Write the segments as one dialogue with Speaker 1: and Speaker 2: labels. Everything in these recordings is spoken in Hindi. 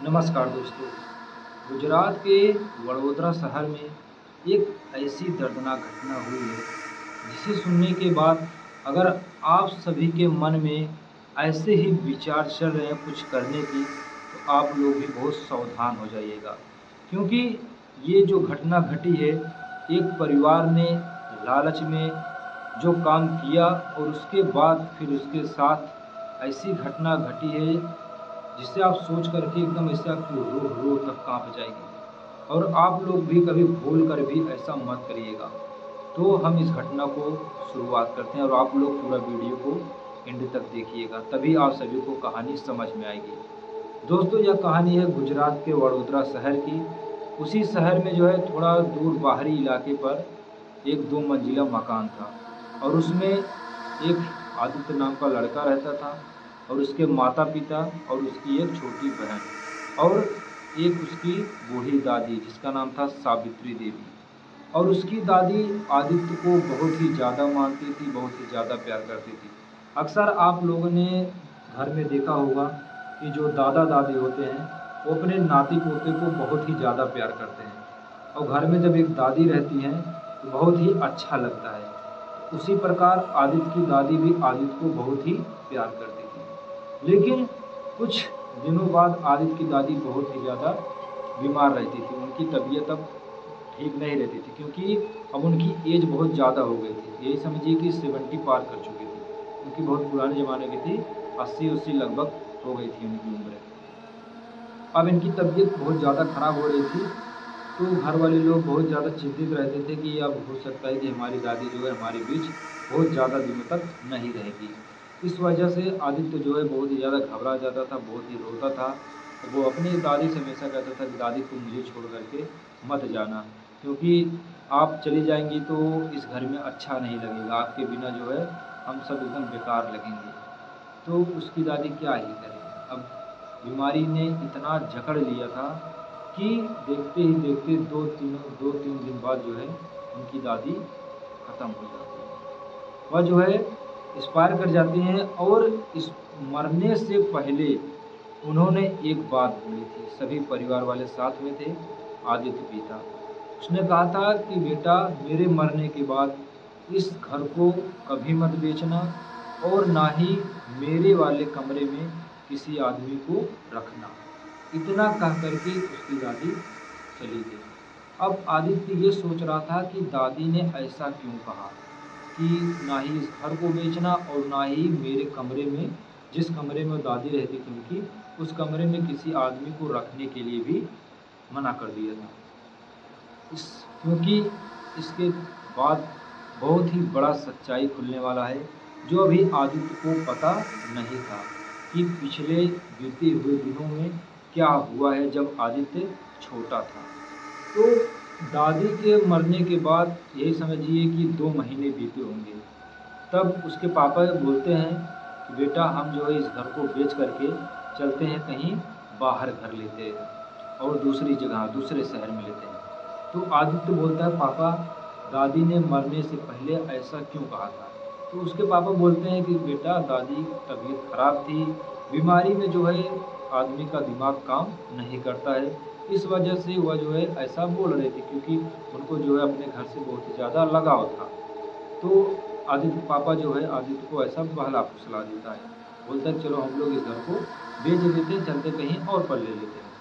Speaker 1: नमस्कार दोस्तों। गुजरात के वडोदरा शहर में एक ऐसी दर्दनाक घटना हुई है जिसे सुनने के बाद अगर आप सभी के मन में ऐसे ही विचार चल रहे हैं कुछ करने की, तो आप लोग भी बहुत सावधान हो जाइएगा। क्योंकि ये जो घटना घटी है, एक परिवार ने लालच में जो काम किया और उसके बाद फिर उसके साथ ऐसी घटना घटी है जिससे आप सोच कर के एकदम ऐसे आपकी रूह रूह तक काँप जाएगी। और आप लोग भी कभी भूल कर भी ऐसा मत करिएगा। तो हम इस घटना को शुरुआत करते हैं और आप लोग पूरा वीडियो को एंड तक देखिएगा, तभी आप सभी को कहानी समझ में आएगी। दोस्तों, यह कहानी है गुजरात के वडोदरा शहर की। उसी शहर में जो है थोड़ा दूर बाहरी इलाके पर एक 2 मंजिला मकान था और उसमें एक आदित्य नाम का लड़का रहता था और उसके माता-पिता और उसकी एक छोटी बहन और एक उसकी बूढ़ी दादी जिसका नाम था सावित्री देवी। और उसकी दादी आदित्य को बहुत ही ज़्यादा मानती थी, बहुत ही ज़्यादा प्यार करती थी। अक्सर आप लोगों ने घर में देखा होगा कि जो दादा-दादी होते हैं, वो अपने नाती-पोते को बहुत ही ज़्यादा प्यार करते हैं और घर में जब एक दादी रहती हैं, तो बहुत ही अच्छा लगता है। उसी प्रकार आदित्य की दादी भी आदित्य को बहुत ही प्यार करती थी। लेकिन कुछ दिनों बाद आदित्य की दादी बहुत ही ज़्यादा बीमार रहती थी। उनकी तबीयत अब ठीक नहीं रहती थी क्योंकि अब उनकी एज बहुत ज़्यादा हो गई थी। यही समझिए कि 70 पार कर चुकी थी, क्योंकि बहुत पुराने ज़माने की थी। 80-80 लगभग हो गई थी उनकी उम्र। अब इनकी तबीयत बहुत ज़्यादा ख़राब हो रही थी, तो घर वाले लोग बहुत ज़्यादा चिंतित रहते थे कि अब हो सकता है कि हमारी दादी जो है हमारे बीच बहुत ज़्यादा दिनों तक नहीं रहेगी। इस वजह से आदित्य जो है बहुत ही ज़्यादा घबरा जाता था, बहुत ही रोता था। वो अपनी दादी से हमेशा कहता था कि दादी तुम मुझे छोड़ कर के मत जाना, क्योंकि आप चली जाएँगी तो इस घर में अच्छा नहीं लगेगा, आपके बिना जो है हम सब एकदम बेकार लगेंगे। तो उसकी दादी क्या ही करे। अब बीमारी ने इतना जकड़ लिया था कि देखते ही देखते 2-3 दिन बाद जो है उनकी दादी ख़त्म हो जाती है। वह जो है एक्सपायर कर जाती हैं और इस मरने से पहले उन्होंने एक बात बोली थी। सभी परिवार वाले साथ में थे, आदित्य भी था। उसने कहा था कि बेटा, मेरे मरने के बाद इस घर को कभी मत बेचना और ना ही मेरे वाले कमरे में किसी आदमी को रखना। इतना कह कर के उसकी दादी चली गई। अब आदित्य ये सोच रहा था कि दादी ने ऐसा क्यों कहा कि ना ही इस घर को बेचना और ना ही मेरे कमरे में, जिस कमरे में दादी रहती थी उनकी, उस कमरे में किसी आदमी को रखने के लिए भी मना कर दिया था। क्योंकि इसके बाद बहुत ही बड़ा सच्चाई खुलने वाला है, जो अभी आदित्य को पता नहीं था कि पिछले बीते हुए दिनों में क्या हुआ है जब आदित्य छोटा था। तो दादी के मरने के बाद यही समझिए कि 2 महीने बीते होंगे। तब उसके पापा बोलते हैं कि बेटा, हम जो है इस घर को बेच करके चलते हैं, कहीं बाहर घर लेते हैं और दूसरी जगह दूसरे शहर में लेते हैं। तो आदित्य बोलता है, पापा, दादी ने मरने से पहले ऐसा क्यों कहा था? तो उसके पापा बोलते हैं कि बेटा, दादी की तबीयत ख़राब थी। बीमारी में जो है आदमी का दिमाग काम नहीं करता है। इस वजह से वह जो है ऐसा बोल रहे थे, क्योंकि उनको जो है अपने घर से बहुत ही ज़्यादा लगाव था। तो आदित्य पापा जो है आदित्य को ऐसा बहला-फुसला देता है। बोलता है, चलो हम लोग इस घर को बेच देते हैं, चलते कहीं और पर ले लेते हैं।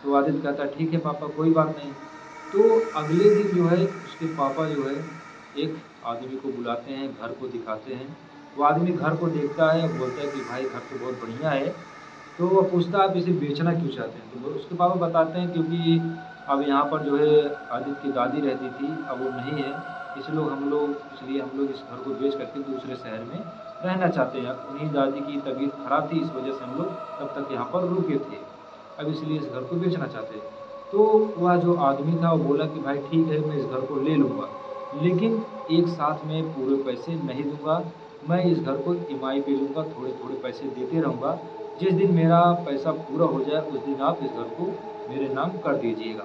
Speaker 1: तो आदित्य कहता है, ठीक है पापा, कोई बात नहीं। तो अगले दिन जो है उसके पापा जो है एक आदमी को बुलाते हैं, घर को दिखाते हैं। वो आदमी घर को देखता है, बोलता है कि भाई, घर तो बहुत बढ़िया है। तो वो पूछता है, आप इसे बेचना क्यों चाहते हैं? तो वो उसके पापा बताते हैं, क्योंकि अब यहाँ पर जो है आदित्य की दादी रहती थी, अब वो नहीं है। इसलिए हम लोग इस घर को बेच करके दूसरे शहर में रहना चाहते हैं। उन्हीं दादी की तबीयत ख़राब थी, इस वजह से हम लोग तब तक यहाँ पर रुके थे। अब इसलिए इस घर को बेचना चाहते हैं। तो वह जो आदमी था वो बोला कि भाई ठीक है, मैं इस घर को ले लूँगा, लेकिन एक साथ में पूरे पैसे नहीं दूँगा। मैं इस घर को ईएमआई पे लूँगा, थोड़े-थोड़े पैसे देते रहूँगा। जिस दिन मेरा पैसा पूरा हो जाए उस दिन आप इस घर को मेरे नाम कर दीजिएगा।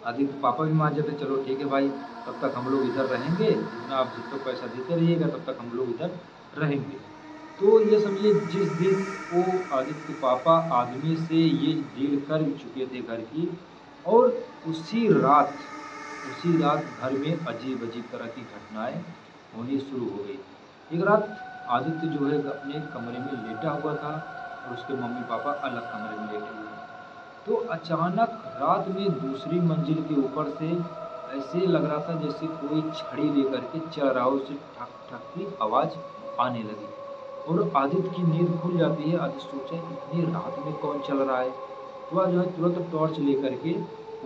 Speaker 1: आदित्य पापा भी मान जाते, चलो ठीक है भाई, तब तक हम लोग इधर रहेंगे, जितना आप जब तक पैसा देते रहिएगा तब तक हम लोग इधर रहेंगे। तो ये समझिए जिस दिन वो आदित्य के पापा आदमी से ये डील कर चुके थे घर की, और उसी रात उसी रात घर में अजीब-अजीब तरह की घटनाएँ होनी शुरू हो गई। एक रात आदित्य जो है अपने कमरे में लेटा हुआ था और उसके मम्मी-पापा अलग कमरे में लेटे हुए हैं। तो अचानक रात में दूसरी मंजिल के ऊपर से ऐसे लग रहा था जैसे कोई छड़ी लेकर के चल रहा हो, उससे ठक ठक की आवाज़ आने लगी और आदित्य की नींद खुल जाती है। आदित्य सोचा इतनी रात में कौन चल रहा है? तो वह जो है तुरंत टॉर्च लेकर के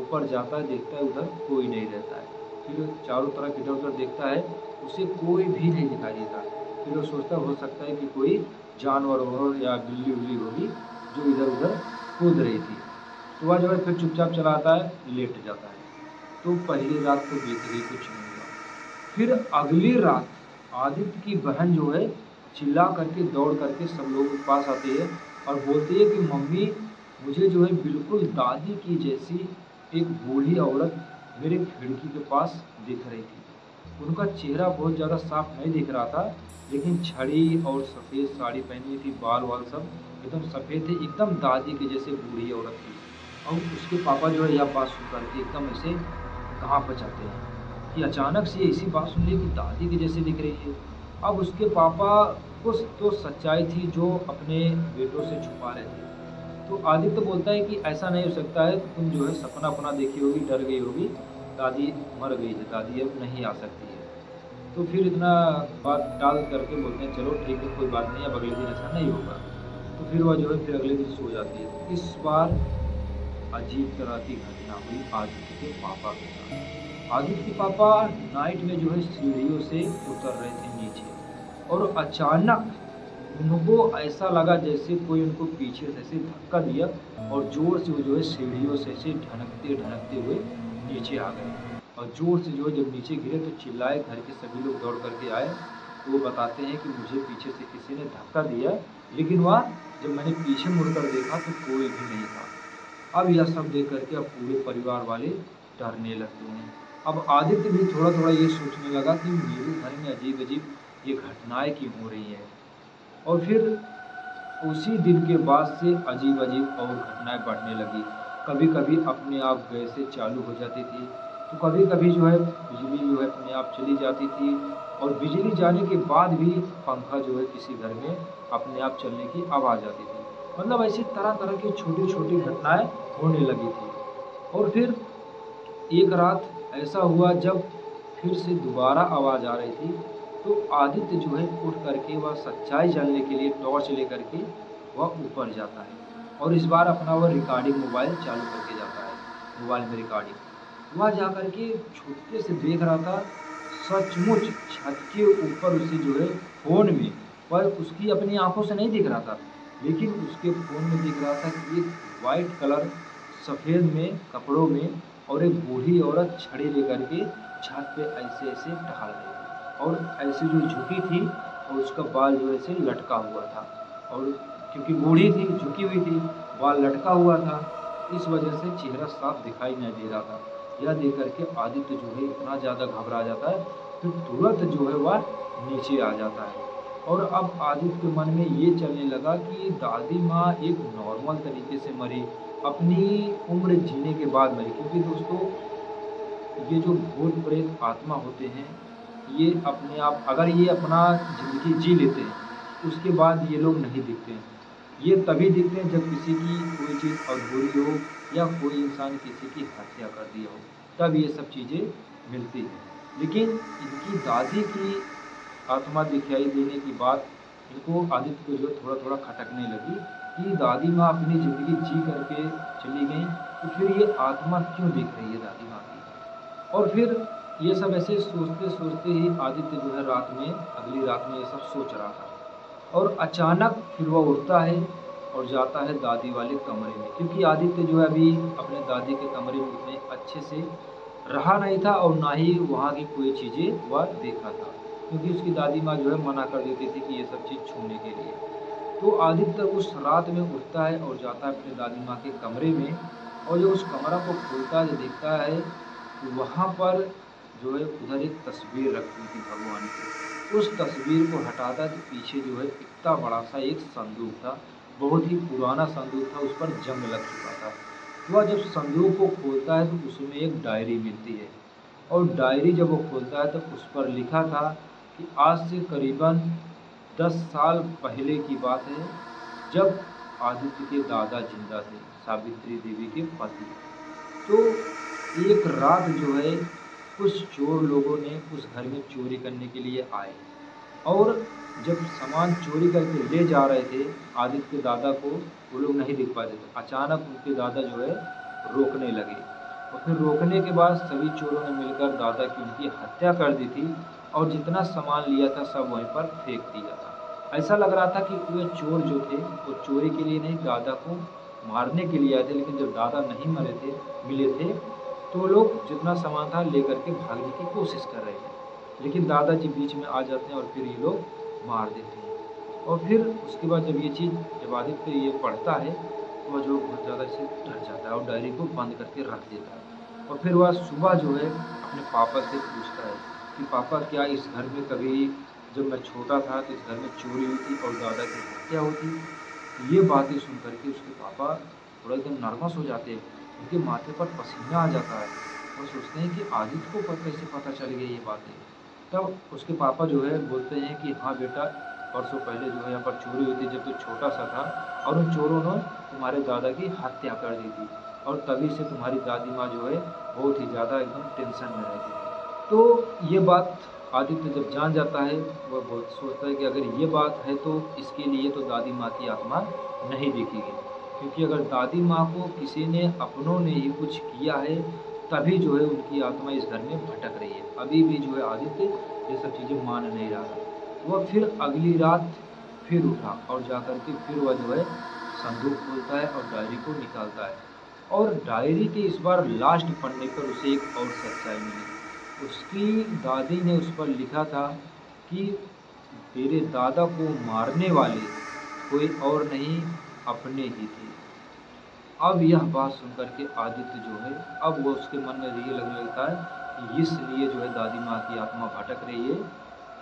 Speaker 1: ऊपर जाता है, देखता है उधर कोई नहीं रहता है। फिर चारों तरफ इधर-उधर देखता है, उसे कोई भी नहीं दिखाई देता। फिर वो सोचता है हो सकता है कि कोई जानवर हो या बिल्ली-विल्ली होगी जो इधर-उधर कूद रही थी। तो वह जो है फिर चुपचाप चला आता है, लेट जाता है। तो पहली रात तो बीत गई, कुछ नहीं हुआ। फिर अगली रात आदित्य की बहन जो है चिल्ला करके दौड़ करके सब लोगों के पास आती है और बोलती है कि मम्मी, मुझे जो है बिल्कुल दादी की जैसी एक बूढ़ी औरत मेरे खिड़की के पास दिख रही थी। उनका चेहरा बहुत ज़्यादा साफ नहीं दिख रहा था, लेकिन छड़ी और सफ़ेद साड़ी पहनी हुई थी, बाल-वाल सब एकदम सफ़ेद थे, एकदम दादी के जैसे बूढ़ी औरत थी। और उसके पापा जो है यह बात सुन कर के एकदम ऐसे काँप जाते हैं कि अचानक से ऐसी बात सुन ली कि दादी के जैसे दिख रही है। अब उसके पापा कुछ तो सच्चाई थी जो अपने बेटों से छुपा रहे थे। तो आदित्य बोलता है कि ऐसा नहीं हो सकता है, तुम जो है सपना-वपना देखी होगी, डर गई होगी, दादी मर गई है, दादी अब नहीं आ सकती है। तो फिर इतना बात टाल करके बोलते हैं चलो ठीक है, कोई बात नहीं, अब अगले दिन ऐसा नहीं होगा। तो फिर वह जो है फिर अगले दिन सो जाती है। तो इस बार अजीब तरह की घटना हुई आदित्य के पापा के साथ। आदित्य के पापा नाइट में जो है सीढ़ियों से उतर रहे थे नीचे और अचानक उनको ऐसा लगा जैसे कोई उनको पीछे से ऐसे धक्का दिया और ज़ोर से वो जो है सीढ़ियों से ऐसे ढनकते-ढनकते हुए नीचे आ गए और ज़ोर से जो है जब नीचे गिरे तो चिल्लाए, घर के सभी लोग दौड़ कर के आए। तो वो बताते हैं कि मुझे पीछे से किसी ने धक्का दिया, लेकिन वह जब मैंने पीछे मुड़कर देखा तो कोई भी नहीं था। अब यह सब देख कर के अब पूरे परिवार वाले डरने लगते हैं। अब आदित्य भी थोड़ा-थोड़ा ये सोचने लगा कि मेरे घर में अजीब-अजीब ये घटनाएँ क्यों हो रही हैं? और फिर उसी दिन के बाद से अजीब-अजीब और घटनाएँ बढ़ने लगी। कभी-कभी अपने आप गैसें चालू हो जाती थी, तो कभी-कभी जो है बिजली जो है अपने आप चली जाती थी और बिजली जाने के बाद भी पंखा जो है किसी घर में अपने आप चलने की आवाज़ आती थी। मतलब ऐसी तरह-तरह की छोटी-छोटी घटनाएँ होने लगी थी। और फिर एक रात ऐसा हुआ जब फिर से दोबारा आवाज़ आ रही थी, तो आदित्य जो है उठ करके वह सच्चाई जानने के लिए टॉर्च लेकर के वह ऊपर जाता है और इस बार अपना वह रिकॉर्डिंग मोबाइल चालू करके जाता है, मोबाइल में रिकॉर्डिंग। वह जा कर के छुपके से देख रहा था, सचमुच छत के ऊपर उसे जो है फ़ोन में, पर उसकी अपनी आँखों से नहीं दिख रहा था, लेकिन उसके फ़ोन में दिख रहा था कि एक वाइट कलर सफ़ेद में कपड़ों में और एक बूढ़ी औरत छड़ी लेकर के छत पे ऐसे-ऐसे टहल रही थी और ऐसे जो झुकी थी और उसका बाल जो है ऐसे लटका हुआ था और क्योंकि बूढ़ी थी, झुकी हुई थी, बाल लटका हुआ था, इस वजह से चेहरा साफ दिखाई नहीं दे रहा था। यह देख कर के आदित्य जो है इतना ज़्यादा घबरा जाता है, फिर तुरंत जो है वह नीचे आ जाता है और अब आदित्य के मन में ये चलने लगा कि दादी माँ एक नॉर्मल तरीके से मरी, अपनी उम्र जीने के बाद मरी, क्योंकि दोस्तों ये जो भूत-प्रेत आत्मा होते हैं, ये अपने आप अगर ये अपना ज़िंदगी जी लेते हैं, उसके बाद ये लोग नहीं दिखते हैं। ये तभी दिखते हैं जब किसी की कोई चीज़ अधूरी हो या कोई इंसान किसी की हत्या कर दिया हो, तब ये सब चीज़ें मिलती हैं। लेकिन इनकी दादी की आत्मा दिखाई देने की बात इनको आदित्य को जो है थोड़ा-थोड़ा खटकने लगी कि दादी माँ अपनी ज़िंदगी जी करके चली गईं, तो फिर ये आत्मा क्यों दिख रही है दादी माँ की? और फिर ये सब ऐसे सोचते-सोचते ही आदित्य जो है रात में अगली रात में ये सब सोच रहा था और अचानक फिर वह उठता है और जाता है दादी वाले कमरे में, क्योंकि आदित्य जो है अभी अपने दादी के कमरे में उतने अच्छे से रहा नहीं था और ना ही वहाँ की कोई चीज़ें वह देखा था, क्योंकि उसकी दादी माँ जो है मना कर देती थी कि ये सब चीज़ छूने के लिए। तो आदित्य उस रात में उठता है और जाता है अपनी दादी माँ के कमरे में और जब उस कमरा को खोलता है, तो देखता है, तो वहाँ पर जो है उधर एक तस्वीर रखी हुई थी भगवान की। उस तस्वीर को हटाता है तो पीछे जो है इतना बड़ा सा एक संदूक था, बहुत ही पुराना संदूक था, उस पर जंग लग चुका था। वह जब संदूक को खोलता है तो उसमें एक डायरी मिलती है, और डायरी जब वो खोलता है तो उस पर लिखा था कि आज से करीबन 10 साल पहले की बात है, जब आदित्य के दादा जिंदा थे, सावित्री देवी के पति। तो एक रात जो है कुछ चोर लोगों ने उस घर में चोरी करने के लिए आए, और जब सामान चोरी करके ले जा रहे थे आदित्य के दादा को, वो लोग नहीं दिख पाते थे। अचानक उनके दादा जो है रोकने लगे, और फिर रोकने के बाद सभी चोरों ने मिलकर दादा की उनकी हत्या कर दी थी, और जितना सामान लिया था सब वहीं पर फेंक दिया था। ऐसा लग रहा था कि वे चोर जो थे वो चोरी के लिए नहीं, दादा को मारने के लिए आए थे, लेकिन जब दादा नहीं मिले थे, तो वो लोग जितना सामान था लेकर के भागने की कोशिश कर रहे थे, लेकिन दादाजी बीच में आ जाते हैं और फिर ये लोग मार देते हैं। और फिर उसके बाद जब आदित्य ये पढ़ता है तो वह जो बहुत ज़्यादा इससे डर जाता है और डायरी को बंद करके रख देता है। और फिर वह सुबह जो है अपने पापा से पूछता है कि पापा, क्या इस घर में कभी जब मैं छोटा था तो इस घर में चोरी हुई थी और दादा की हत्या हुई थी? ये बातें सुन करके उसके पापा थोड़ा एकदम नर्वस हो जाते हैं, उनके माथे पर पसीना आ जाता है, और सोचते हैं कि आदित्य को कैसे पता चल गई ये बातें। तब उसके पापा जो है बोलते हैं कि हाँ बेटा, परसों पहले जो है यहाँ पर चोरी हुई थी जब तो छोटा सा था, और उन चोरों ने तुम्हारे दादा की हत्या कर दी थी, और तभी से तुम्हारी दादी माँ जो है बहुत ही ज़्यादा एकदम टेंशन में रहती थी। तो ये बात आदित्य जब जान जाता है, वह बहुत सोचता है कि अगर ये बात है तो इसके लिए तो दादी माँ की आत्मा नहीं देखेगी, क्योंकि अगर दादी माँ को किसी ने अपनों ने ही कुछ किया है तभी जो है उनकी आत्मा इस घर में भटक रही है। अभी भी जो है आदित्य ये सब चीज़ें मान नहीं रहा था। वह फिर अगली रात फिर उठा और जाकर के फिर वह जो है संदूक खोलता है और डायरी को निकालता है, और डायरी के इस बार लास्ट पन्ने पर उसे एक और सच्चाई मिली। उसकी दादी ने उस पर लिखा था कि तेरे दादा को मारने वाले कोई और नहीं, अपने ही थे। अब यह बात सुनकर के आदित्य जो है, अब वो उसके मन में ये लगने लगता है कि इसलिए जो है दादी माँ की आत्मा भटक रही है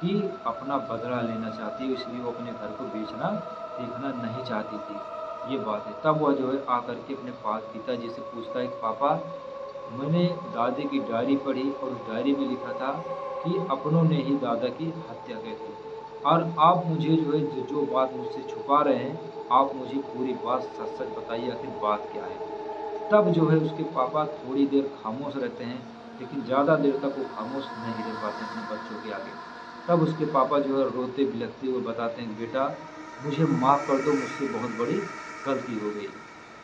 Speaker 1: कि अपना बदला लेना चाहती है, इसलिए वो अपने घर को बेचना देखना नहीं चाहती थी। ये बात है। तब वह जो है आकर के अपने पिताजी से पूछता है कि पापा, मैंने दादी की डायरी पढ़ी और उस डायरी में लिखा था कि अपनों ने ही दादा की हत्या की थी, और आप मुझे जो है जो बात मुझसे छुपा रहे हैं, आप मुझे पूरी बात सच सच बताइए, आखिर बात क्या है। तब जो है उसके पापा थोड़ी देर खामोश रहते हैं, लेकिन ज़्यादा देर तक वो खामोश नहीं रह पाते अपने बच्चों के आगे। तब उसके पापा जो है रोते बिलखते हुए बताते हैं, बेटा मुझे माफ़ कर दो, मुझसे बहुत बड़ी गलती हो गई,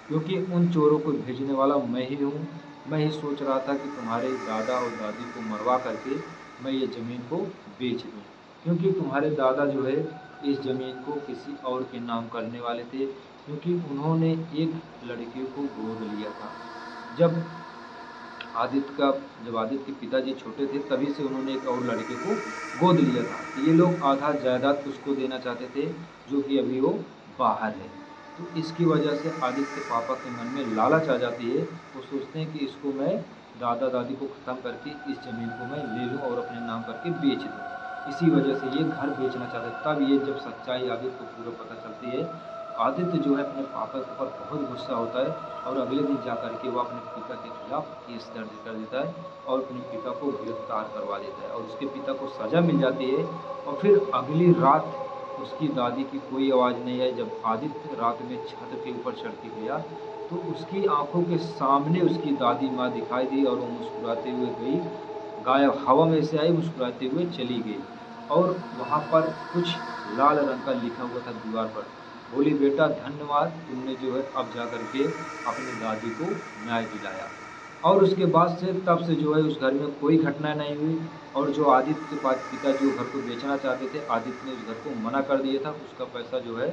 Speaker 1: क्योंकि उन चोरों को भेजने वाला मैं ही हूँ। मैं ही सोच रहा था कि तुम्हारे दादा और दादी को मरवा करके मैं ये ज़मीन को बेच दूँ, क्योंकि तुम्हारे दादा जो है इस ज़मीन को किसी और के नाम करने वाले थे, क्योंकि उन्होंने एक लड़के को गोद लिया था। जब जब आदित्य के पिताजी छोटे थे तभी से उन्होंने एक और लड़के को गोद लिया था। तो ये लोग आधा जायदाद उसको देना चाहते थे, जो कि अभी वो बाहर है। तो इसकी वजह से आदित्य के पापा के मन में लालच आ जाती है। वो सोचते हैं कि इसको मैं दादा दादी को ख़त्म करके इस ज़मीन को मैं ले लूँ और अपने नाम करके बेच दूँ। इसी वजह से ये घर बेचना चाहते हैं। तब ये जब सच्चाई आदित्य को पूरा पता चलती है, आदित्य जो है अपने पापा के ऊपर बहुत गुस्सा होता है, और अगले दिन जाकर के वो अपने पिता के खिलाफ केस दर्ज कर देता है और अपने पिता को गिरफ्तार करवा देता है, और उसके पिता को सज़ा मिल जाती है। और फिर अगली रात उसकी दादी की कोई आवाज़ नहीं आई। जब आदित्य रात में छत के ऊपर चढ़ के गया तो उसकी आंखों के सामने उसकी दादी माँ दिखाई दी, और वो मुस्कुराते हुए गई, गायब हवा में से आई, मुस्कुराते हुए चली गई। और वहाँ पर कुछ लाल रंग का लिखा हुआ था दीवार पर, बोली बेटा धन्यवाद, तुमने जो है अब जा कर के अपनी दादी को न्याय दिलाया। और उसके बाद से तब से जो है उस घर में कोई घटना नहीं हुई, और जो आदित्य के पास पिता जो घर को बेचना चाहते थे, आदित्य ने उस घर को मना कर दिया था। उसका पैसा जो है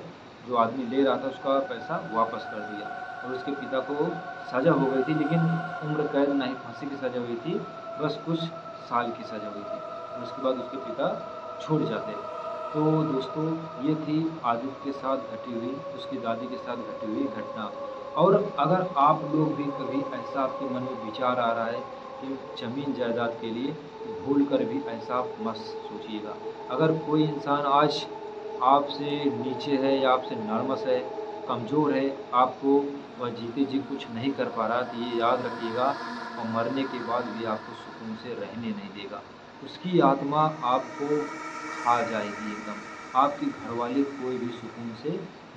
Speaker 1: जो आदमी ले रहा था उसका पैसा वापस कर दिया, और उसके पिता को सज़ा हो गई थी, लेकिन उम्र कैद नहीं, फांसी की सज़ा हुई थी, बस कुछ साल की सज़ा हुई थी। और उसके बाद उसके पिता छूट जाते। तो दोस्तों, ये थी आदित्य के साथ घटी हुई, उसकी दादी के साथ घटी हुई घटना। और अगर आप लोग भी कभी ऐसा आपके मन में विचार आ रहा है कि ज़मीन जायदाद के लिए भूल कर भी ऐसा मत सोचिएगा। अगर कोई इंसान आज आपसे नीचे है या आपसे नर्वस है, कमज़ोर है, आपको वह जीते जी कुछ नहीं कर पा रहा, तो ये याद रखिएगा और मरने के बाद भी आपको सुकून से रहने नहीं देगा। उसकी आत्मा आपको खा जाएगी एकदम। आपके घरवाले कोई भी सुकून से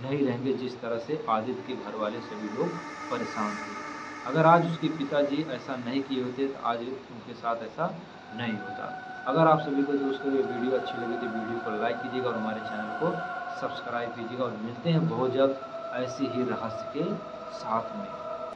Speaker 1: नहीं रहेंगे, जिस तरह से आदित्य के घरवाले सभी लोग परेशान थे। अगर आज उसके पिताजी ऐसा नहीं किए होते तो आज उनके साथ ऐसा नहीं होता। अगर आप सभी को दोस्तों ये वीडियो अच्छी लगी तो वीडियो को लाइक कीजिएगा और हमारे चैनल को सब्सक्राइब कीजिएगा और मिलते हैं बहुत जल्द ऐसे ही रहस्य के साथ में।